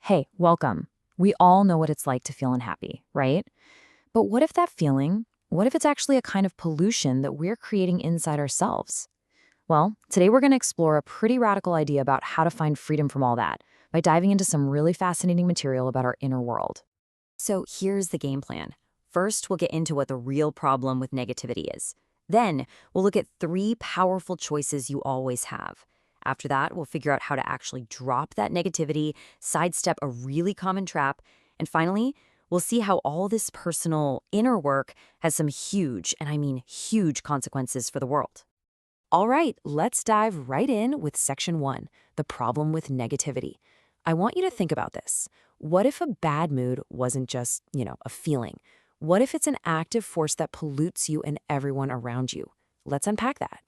Hey, welcome. We all know what it's like to feel unhappy, right? But what if that feeling, what if it's actually a kind of pollution that we're creating inside ourselves? Well, today we're going to explore a pretty radical idea about how to find freedom from all that by diving into some really fascinating material about our inner world. So here's the game plan. First, we'll get into what the real problem with negativity is. Then, we'll look at 3 powerful choices you always have. After that, we'll figure out how to actually drop that negativity, sidestep a really common trap, and finally, we'll see how all this personal inner work has some huge, and I mean huge consequences for the world. All right, let's dive right in with section 1, the problem with negativity. I want you to think about this. What if a bad mood wasn't just, a feeling? What if it's an active force that pollutes you and everyone around you? Let's unpack that.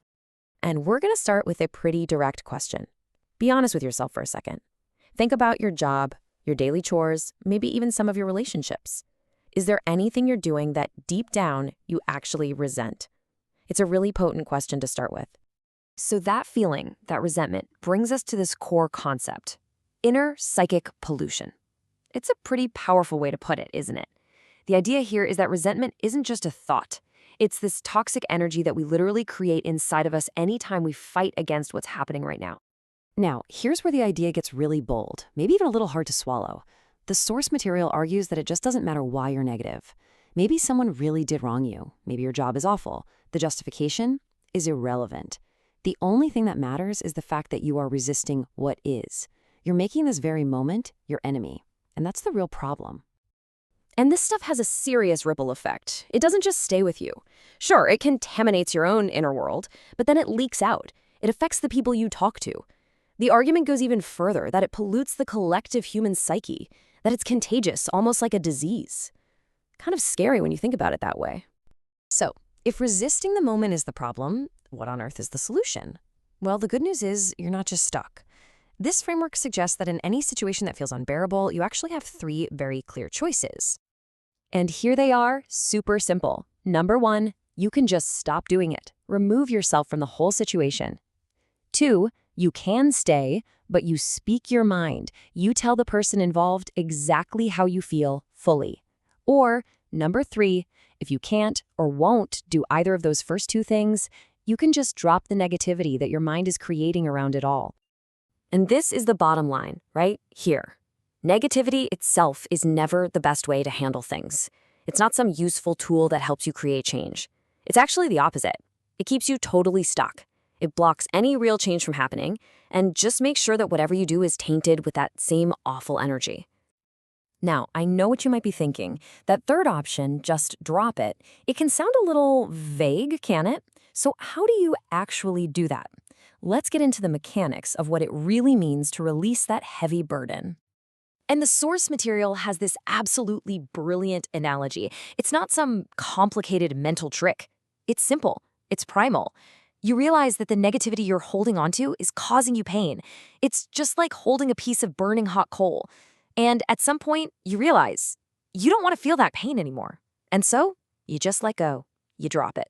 And we're going to start with a pretty direct question. Be honest with yourself for a second. Think about your job, your daily chores, maybe even some of your relationships. Is there anything you're doing that deep down you actually resent? It's a really potent question to start with. So that feeling, that resentment, brings us to this core concept: inner psychic pollution. It's a pretty powerful way to put it, isn't it? The idea here is that resentment isn't just a thought. It's this toxic energy that we literally create inside of us anytime we fight against what's happening right now. Now, here's where the idea gets really bold, maybe even a little hard to swallow. The source material argues that it just doesn't matter why you're negative. Maybe someone really did wrong you. Maybe your job is awful. The justification is irrelevant. The only thing that matters is the fact that you are resisting what is. You're making this very moment your enemy. And that's the real problem. And this stuff has a serious ripple effect. It doesn't just stay with you. Sure, it contaminates your own inner world, but then it leaks out. It affects the people you talk to. The argument goes even further, that it pollutes the collective human psyche, that it's contagious, almost like a disease. Kind of scary when you think about it that way. So, if resisting the moment is the problem, what on earth is the solution? Well, the good news is you're not just stuck. This framework suggests that in any situation that feels unbearable, you actually have 3 very clear choices. And here they are, super simple. Number 1, you can just stop doing it. Remove yourself from the whole situation. 2, you can stay, but you speak your mind. You tell the person involved exactly how you feel fully. Or, number 3, if you can't or won't do either of those first 2 things, you can just drop the negativity that your mind is creating around it all. And this is the bottom line, right here. Negativity itself is never the best way to handle things. It's not some useful tool that helps you create change. It's actually the opposite. It keeps you totally stuck. It blocks any real change from happening, and just makes sure that whatever you do is tainted with that same awful energy. Now, I know what you might be thinking. That third option, just drop it, it can sound a little vague, can it? So how do you actually do that? Let's get into the mechanics of what it really means to release that heavy burden. And the source material has this absolutely brilliant analogy. It's not some complicated mental trick. It's simple. It's primal. You realize that the negativity you're holding onto is causing you pain. It's just like holding a piece of burning hot coal. And at some point, you realize you don't want to feel that pain anymore. And so, you just let go. You drop it.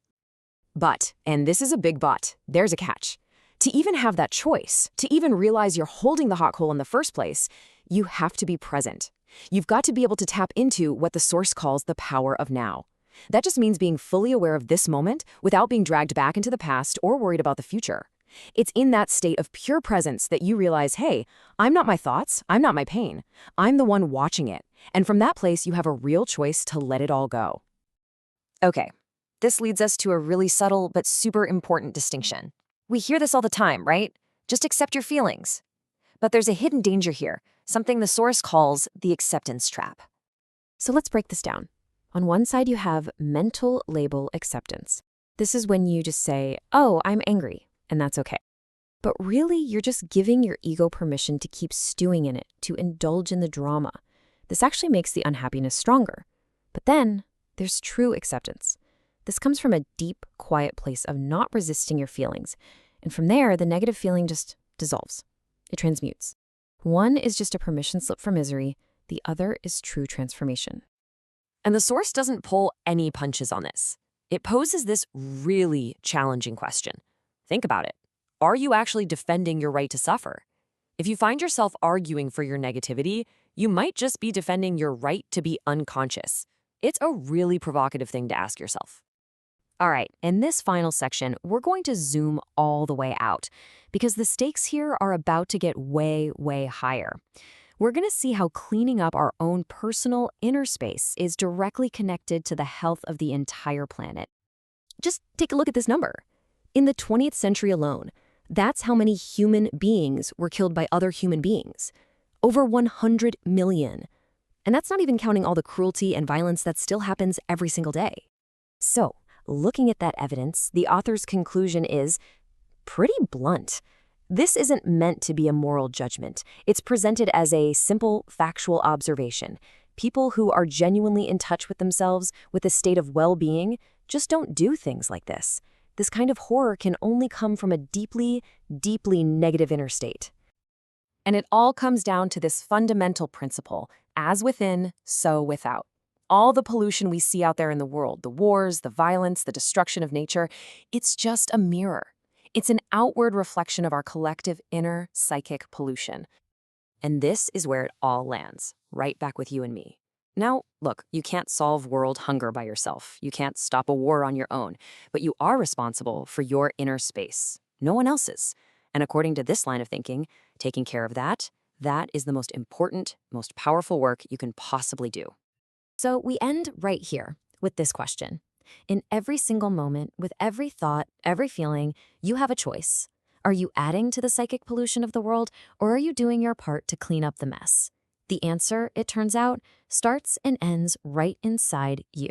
But, and this is a big but, there's a catch. To even have that choice, to even realize you're holding the hot coal in the first place, you have to be present. You've got to be able to tap into what the source calls the power of now. That just means being fully aware of this moment without being dragged back into the past or worried about the future. It's in that state of pure presence that you realize, hey, I'm not my thoughts, I'm not my pain. I'm the one watching it. And from that place, you have a real choice to let it all go. Okay, this leads us to a really subtle but super important distinction. We hear this all the time, right? Just accept your feelings. But there's a hidden danger here, something the source calls the acceptance trap. So let's break this down. On one side, you have mental label acceptance. This is when you just say, oh, I'm angry, and that's okay. But really, you're just giving your ego permission to keep stewing in it, to indulge in the drama. This actually makes the unhappiness stronger. But then, there's true acceptance. This comes from a deep, quiet place of not resisting your feelings. And from there, the negative feeling just dissolves. It transmutes. One is just a permission slip for misery. The other is true transformation. And the source doesn't pull any punches on this. It poses this really challenging question. Think about it. Are you actually defending your right to suffer? If you find yourself arguing for your negativity, You might just be defending your right to be unconscious. It's a really provocative thing to ask yourself. All right, in this final section, we're going to zoom all the way out because the stakes here are about to get way, way higher. We're going to see how cleaning up our own personal inner space is directly connected to the health of the entire planet. Just take a look at this number. In the 20th century alone, that's how many human beings were killed by other human beings. Over 100 million. And that's not even counting all the cruelty and violence that still happens every single day. So, looking at that evidence, the author's conclusion is pretty blunt. This isn't meant to be a moral judgment. It's presented as a simple, factual observation. People who are genuinely in touch with themselves, with a state of well-being, just don't do things like this. This kind of horror can only come from a deeply, deeply negative inner state. And it all comes down to this fundamental principle, as within, so without. All the pollution we see out there in the world, the wars, the violence, the destruction of nature, it's just a mirror. It's an outward reflection of our collective inner psychic pollution. And this is where it all lands, right back with you and me. Now, look, you can't solve world hunger by yourself. You can't stop a war on your own, but you are responsible for your inner space. No one else's. And according to this line of thinking, taking care of that is the most important, most powerful work you can possibly do. So we end right here with this question. In every single moment, with every thought, every feeling, you have a choice. Are you adding to the psychic pollution of the world, or are you doing your part to clean up the mess? The answer, it turns out, starts and ends right inside you.